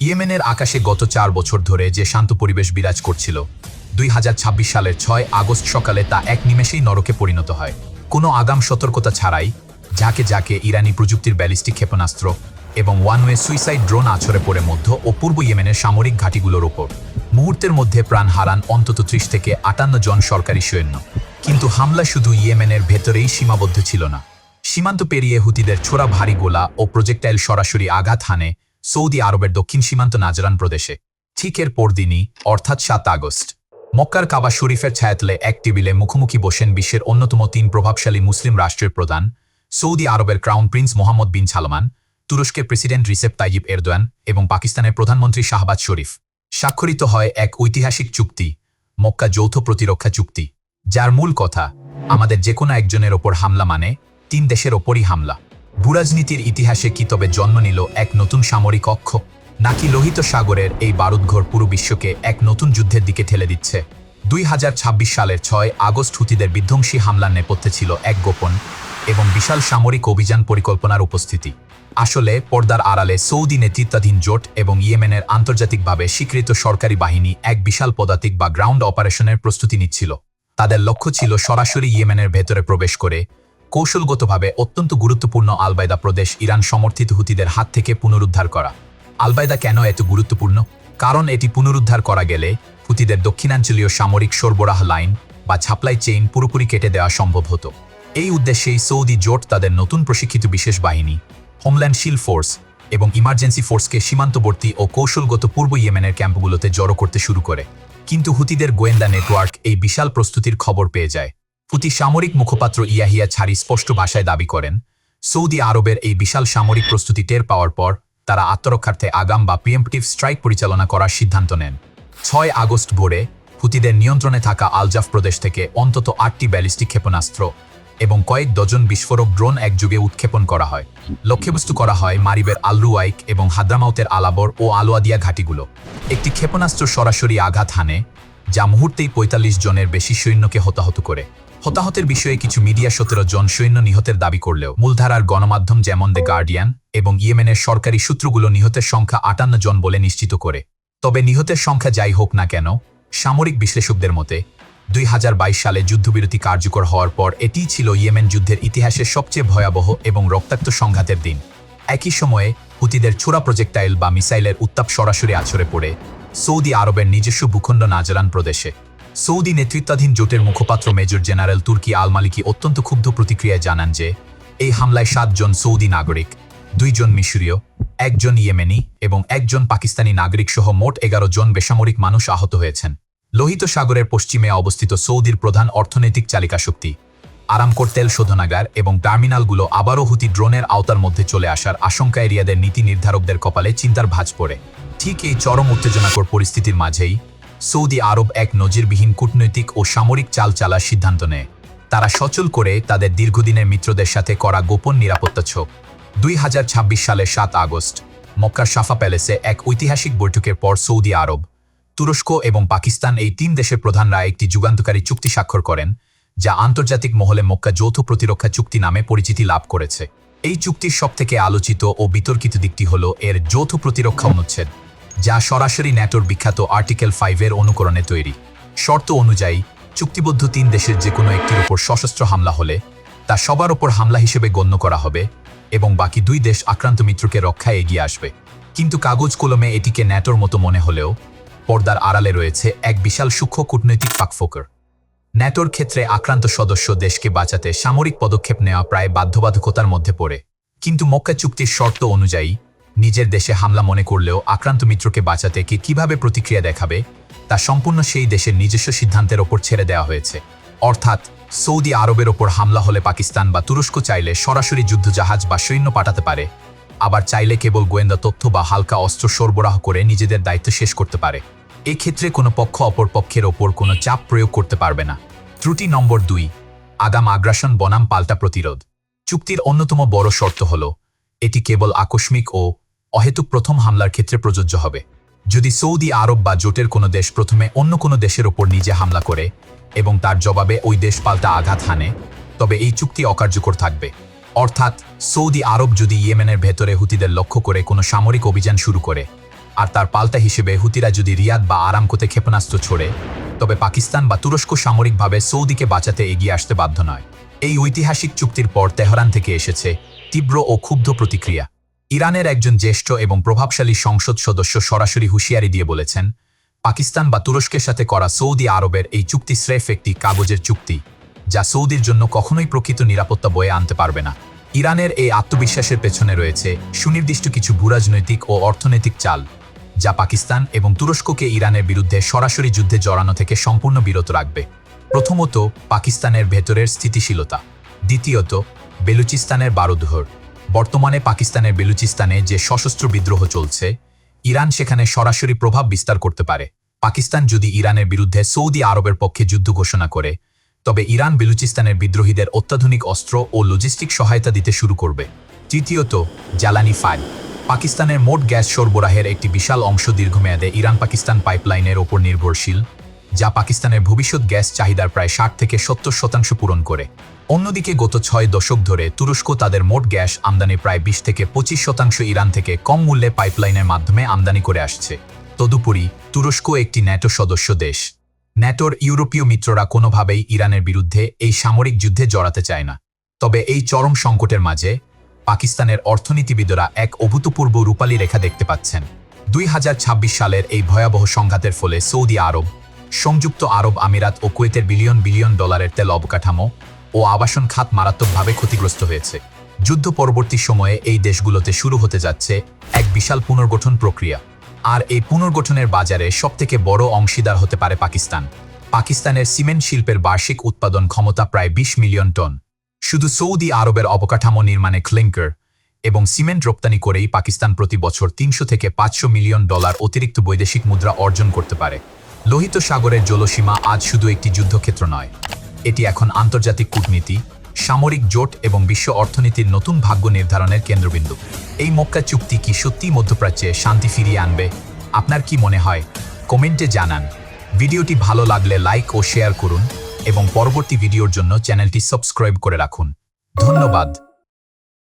ইয়েমেনের আকাশে গত 4 বছর ধরে যে শান্ত পরিবেশ বিরাজ করছিল 2026 সালের 6 আগস্ট সকালে তা এক নিমেষেই নরকে পরিণত হয়। কোনো আগাম সতর্কতা ছাড়াই যাকে যাকে ইরানি প্রযুক্তির ব্যালিস্টিক ক্ষেপণাস্ত্র এবং ওয়ানওয়ে সুইসাইড ড্রোন আছড়ে পড়ে মধ্য ও পূর্ব ইয়েমেনের সামরিক ঘাঁটিগুলোর ওপর। মুহূর্তের মধ্যে প্রাণ হারান অন্তত 30 থেকে 58 জন সরকারি সৈন্য। কিন্তু হামলা শুধু ইয়েমেনের ভেতরেই সীমাবদ্ধ ছিল না। সীমান্ত পেরিয়ে হুতিদের ছোড়া ভারী গোলা ও প্রজেক্টাইল সরাসরি আঘাত হানে সৌদি আরবের দক্ষিণ সীমান্ত নাজরান প্রদেশে। ঠিক এর পরদিনই অর্থাৎ 7 আগস্ট মক্কার কাবা শরীফের ছায়াতলে এক টেবিলে মুখোমুখি বসেন বিশ্বের অন্যতম 3 প্রভাবশালী মুসলিম রাষ্ট্রের প্রধান, সৌদি আরবের ক্রাউন প্রিন্স মোহাম্মদ বিন সালমান, তুরস্কের প্রেসিডেন্ট রিসেপ তাইয়িপ এরদোয়ান এবং পাকিস্তানের প্রধানমন্ত্রী শাহবাজ শরীফ। স্বাক্ষরিত হয় এক ঐতিহাসিক চুক্তি, মক্কা যৌথ প্রতিরক্ষা চুক্তি, যার মূল কথা আমাদের যে কোনো একজনের ওপর হামলা মানে 3 দেশের ওপরই হামলা। ভূরাজনীতির ইতিহাসে কি তবে জন্ম নিল এক নতুন সামরিক অক্ষ, নাকি লোহিত সাগরের এই বারুদঘর পুরো বিশ্বকে এক নতুন যুদ্ধের দিকে ঠেলে দিচ্ছে? 2026 সালের 6 আগস্ট হুতিদের বিধ্বংসী হামলার নেপথ্যে ছিল এক গোপন এবং বিশাল সামরিক অভিযান পরিকল্পনার উপস্থিতি। আসলে পর্দার আড়ালে সৌদি নেতৃত্বাধীন জোট এবং ইয়েমেনের আন্তর্জাতিকভাবে স্বীকৃত সরকারি বাহিনী এক বিশাল পদাতিক বা গ্রাউন্ড অপারেশনের প্রস্তুতি নিচ্ছিল। তাদের লক্ষ্য ছিল সরাসরি ইয়েমেনের ভেতরে প্রবেশ করে কৌশলগতভাবে অত্যন্ত গুরুত্বপূর্ণ আলবায়দা প্রদেশ ইরান সমর্থিত হুতিদের হাত থেকে পুনরুদ্ধার করা। আলবায়দা কেন এত গুরুত্বপূর্ণ? কারণ এটি পুনরুদ্ধার করা গেলে হুতিদের দক্ষিণাঞ্চলীয় সামরিক সরবরাহ লাইন বা সাপ্লাই চেইন পুরোপুরি কেটে দেওয়া সম্ভব হতো। এই উদ্দেশ্যেই সৌদি জোট তাদের নতুন প্রশিক্ষিত বিশেষ বাহিনী, হোমল্যান্ড শিল্ড ফোর্স এবং ইমার্জেন্সি ফোর্সকে সীমান্তবর্তী ও কৌশলগত পূর্ব ইয়েমেনের ক্যাম্পগুলোতে জড়ো করতে শুরু করে। কিন্তু হুতিদের গোয়েন্দা নেটওয়ার্ক এই বিশাল প্রস্তুতির খবর পেয়ে যায়। হুতি সামরিক মুখপাত্র ইয়াহিয়া ছাড়ি স্পষ্ট ভাষায় দাবি করেন, সৌদি আরবের এই বিশাল সামরিক প্রস্তুতি টের পাওয়ার পর তারা আত্মরক্ষার্থে আগাম বা প্রিএম্পটিভ স্ট্রাইক পরিচালনা করার সিদ্ধান্ত নেন। 6 আগস্ট ভোরে হুতিদের নিয়ন্ত্রণে থাকা আলজাফ প্রদেশ থেকে অন্তত 8টি ব্যালিস্টিক ক্ষেপণাস্ত্র এবং কয়েক ডজন বিস্ফোরক ড্রোন একযোগে উৎক্ষেপণ করা হয়। লক্ষ্যবস্তু করা হয় মারিবের আলরুয়াইক এবং হাদ্রামাউতের আলাবর ও আলোয়াদিয়া ঘাঁটিগুলো। একটি ক্ষেপণাস্ত্র সরাসরি আঘাত হানে, যা মুহূর্তেই 45 জনের বেশি সৈন্যকে হতাহত করে। হতাহতের বিষয়ে কিছু মিডিয়া 17 জন সৈন্য নিহতের দাবি করলেও মূলধারার গণমাধ্যম যেমন দ্য গার্ডিয়ান এবং ইয়েমেনের সরকারি সূত্রগুলো নিহতের সংখ্যা 58 জন বলে নিশ্চিত করে। তবে নিহতের সংখ্যা যাই হোক না কেন, সামরিক বিশ্লেষকদের মতে 2022 সালে যুদ্ধবিরতি কার্যকর হওয়ার পর এটিই ছিল ইয়েমেন যুদ্ধের ইতিহাসের সবচেয়ে ভয়াবহ এবং রক্তাক্ত সংঘাতের দিন। একই সময়ে হুতিদের ছোড়া প্রজেক্টাইল বা মিসাইলের উত্তাপ সরাসরি আছড়ে পড়ে সৌদি আরবের নিজস্ব ভূখণ্ড নাজরান প্রদেশে। সৌদি নেতৃত্বাধীন জোটের মুখপাত্র মেজর জেনারেল তুর্কি আল মালিকি অত্যন্ত ক্ষুব্ধ প্রতিক্রিয়ায় জানান যে এই হামলায় 7 জন সৌদি নাগরিক, 2 জন মিশরীয়, 1 জন ইয়েমেনি এবং 1 জন পাকিস্তানি নাগরিক সহ মোট 11 জন বেসামরিক মানুষ আহত হয়েছেন। লোহিত সাগরের পশ্চিমে অবস্থিত সৌদির প্রধান অর্থনৈতিক চালিকা শক্তি আরামকোর তেল শোধনাগার এবং টার্মিনালগুলো আবারও হুতি ড্রোনের আওতার মধ্যে চলে আসার আশঙ্কায় রিয়াদের নীতি নির্ধারকদের কপালে চিন্তার ভাঁজ পড়ে। ঠিক এই চরম উত্তেজনাকর পরিস্থিতির মাঝেই সৌদি আরব এক নজিরবিহীন কূটনৈতিক ও সামরিক চাল চালার সিদ্ধান্ত নেয়। তারা সচল করে তাদের দীর্ঘদিনের মিত্রদের সাথে করা গোপন নিরাপত্তা ছোপ। 2026 সালের 7 আগস্ট মক্কার সাফা প্যালেসে এক ঐতিহাসিক বৈঠকের পর সৌদি আরব, তুরস্ক এবং পাকিস্তান এই 3 দেশের প্রধানরা একটি যুগান্তকারী চুক্তি স্বাক্ষর করেন, যা আন্তর্জাতিক মহলে মক্কা যৌথ প্রতিরক্ষা চুক্তি নামে পরিচিতি লাভ করেছে। এই চুক্তির সবথেকে আলোচিত ও বিতর্কিত দিকটি হল এর যৌথ প্রতিরক্ষা অনুচ্ছেদ, যা সরাসরি ন্যাটোর বিখ্যাত আর্টিকেল 5 এর অনুকরণে তৈরি। শর্ত অনুযায়ী চুক্তিবদ্ধ 3 দেশের যে কোনো একটির উপর সশস্ত্র হামলা হলে তা সবার ওপর হামলা হিসেবে গণ্য করা হবে এবং বাকি 2 দেশ আক্রান্ত মিত্রকে রক্ষায় এগিয়ে আসবে। কিন্তু কাগজ কলমে এটিকে ন্যাটোর মতো মনে হলেও পর্দার আড়ালে রয়েছে এক বিশাল সূক্ষ্ম কূটনৈতিক ফাঁকফোকর। ন্যাটোর ক্ষেত্রে আক্রান্ত সদস্য দেশকে বাঁচাতে সামরিক পদক্ষেপ নেওয়া প্রায় বাধ্যবাধকতার মধ্যে পড়ে। কিন্তু মক্কা চুক্তির শর্ত অনুযায়ী নিজের দেশে হামলা মনে করলেও আক্রান্ত মিত্রকে বাঁচাতে কে কিভাবে প্রতিক্রিয়া দেখাবে তা সম্পূর্ণ সেই দেশের নিজস্ব সিদ্ধান্তের ওপর ছেড়ে দেওয়া হয়েছে। অর্থাৎ সৌদি আরবের ওপর হামলা হলে পাকিস্তান বা তুরস্ক চাইলে সরাসরি যুদ্ধজাহাজ বা সৈন্য পাঠাতে পারে, আবার চাইলে কেবল গোয়েন্দা তথ্য বা হালকা অস্ত্র সরবরাহ করে নিজেদের দায়িত্ব শেষ করতে পারে। এক্ষেত্রে কোনো পক্ষ অপর পক্ষের ওপর কোনো চাপ প্রয়োগ করতে পারবে না। ত্রুটি নম্বর 2, আগাম আগ্রাসন বনাম পাল্টা প্রতিরোধ। চুক্তির অন্যতম বড় শর্ত হল এটি কেবল আকস্মিক ও অহেতুক প্রথম হামলার ক্ষেত্রে প্রযোজ্য হবে। যদি সৌদি আরব বা জোটের কোনো দেশ প্রথমে অন্য কোনো দেশের ওপর নিজে হামলা করে এবং তার জবাবে ওই দেশ পাল্টা আঘাত হানে, তবে এই চুক্তি অকার্যকর থাকবে। অর্থাৎ সৌদি আরব যদি ইয়েমেনের ভেতরে হুতিদের লক্ষ্য করে কোনো সামরিক অভিযান শুরু করে, আর তার পাল্টা হিসেবে হুতিরা যদি রিয়াদ বা আরামকোতে ক্ষেপণাস্ত্র ছোড়ে, তবে পাকিস্তান বা তুরস্ক সামরিকভাবে সৌদিকে বাঁচাতে এগিয়ে আসতে বাধ্য নয়। এই ঐতিহাসিক চুক্তির পর তেহরান থেকে এসেছে তীব্র ও ক্ষুব্ধ প্রতিক্রিয়া। ইরানের একজন জ্যেষ্ঠ এবং প্রভাবশালী সংসদ সদস্য সরাসরি হুঁশিয়ারি দিয়ে বলেছেন, পাকিস্তান বা তুরস্কের সাথে করা সৌদি আরবের এই চুক্তি স্রেফ একটি কাগজের চুক্তি, যা সৌদির জন্য কখনোই প্রকৃত নিরাপত্তা বয়ে আনতে পারবে না। ইরানের এই আত্মবিশ্বাসের পেছনে রয়েছে সুনির্দিষ্ট কিছু ভূরাজনৈতিক ও অর্থনৈতিক চাল, যা পাকিস্তান এবং তুরস্ককে ইরানের বিরুদ্ধে সরাসরি যুদ্ধে জড়ানো থেকে সম্পূর্ণ বিরত রাখবে। প্রথমত, পাকিস্তানের ভেতরের স্থিতিশীলতা। দ্বিতীয়ত, বেলুচিস্তানের বারুদহর। বর্তমানে পাকিস্তানের বেলুচিস্তানে যে সশস্ত্র বিদ্রোহ চলছে, ইরান সেখানে সরাসরি প্রভাব বিস্তার করতে পারে। পাকিস্তান যদি ইরানের বিরুদ্ধে সৌদি আরবের পক্ষে যুদ্ধ ঘোষণা করে, তবে ইরান বেলুচিস্তানের বিদ্রোহীদের অত্যাধুনিক অস্ত্র ও লজিস্টিক সহায়তা দিতে শুরু করবে। তৃতীয়ত, জ্বালানি ফাইল। পাকিস্তানের মোট গ্যাস সরবরাহের একটি বিশাল অংশ দীর্ঘমেয়াদে ইরান পাকিস্তান পাইপলাইনের ওপর নির্ভরশীল, যা পাকিস্তানের ভবিষ্যৎ গ্যাস চাহিদার প্রায় 60 থেকে 70% পূরণ করে। অন্যদিকে গত 6 দশক ধরে তুরস্ক তাদের মোট গ্যাস আমদানি প্রায় 20 থেকে 25% ইরান থেকে কম মূল্যে পাইপলাইনের মাধ্যমে আমদানি করে আসছে। তদুপরি তুরস্ক একটি ন্যাটো সদস্য দেশ। ন্যাটোর ইউরোপীয় মিত্ররা কোনোভাবেই ইরানের বিরুদ্ধে এই সামরিক যুদ্ধে জড়াতে চায় না। তবে এই চরম সংকটের মাঝে পাকিস্তানের অর্থনীতিবিদরা এক অভূতপূর্ব রূপালী রেখা দেখতে পাচ্ছেন। 2026 সালের এই ভয়াবহ সংঘাতের ফলে সৌদি আরব, সংযুক্ত আরব আমিরাত ও কুয়েতের বিলিয়ন বিলিয়ন ডলারের তেল অবকাঠামো ও আবাসন খাত মারাত্মকভাবে ক্ষতিগ্রস্ত হয়েছে। যুদ্ধ পরবর্তী সময়ে এই দেশগুলোতে শুরু হতে যাচ্ছে এক বিশাল পুনর্গঠন প্রক্রিয়া। আর এই পুনর্গঠনের বাজারে সবথেকে বড় অংশীদার হতে পারে পাকিস্তান। পাকিস্তানের সিমেন্ট শিল্পের বার্ষিক উৎপাদন ক্ষমতা প্রায় 20 মিলিয়ন টন। শুধু সৌদি আরবের অবকাঠামো নির্মাণে ক্লিংকার এবং সিমেন্ট রপ্তানি করেই পাকিস্তান প্রতি বছর 300 থেকে 500 মিলিয়ন ডলার অতিরিক্ত বৈদেশিক মুদ্রা অর্জন করতে পারে। লোহিত সাগরের জলসীমা আজ শুধু একটি যুদ্ধক্ষেত্র নয়, এটি এখন আন্তর্জাতিক কূটনীতি, সামরিক জোট এবং বিশ্ব অর্থনীতির নতুন ভাগ্য নির্ধারণের কেন্দ্রবিন্দু। এই মক্কা চুক্তি কি সত্যিই মধ্যপ্রাচ্যে শান্তি ফিরিয়ে আনবে? আপনার কি মনে হয়? কমেন্টে জানান। ভিডিওটি ভালো লাগলে লাইক ও শেয়ার করুন এবং পরবর্তী ভিডিওর জন্য চ্যানেলটি সাবস্ক্রাইব করে রাখুন। ধন্যবাদ।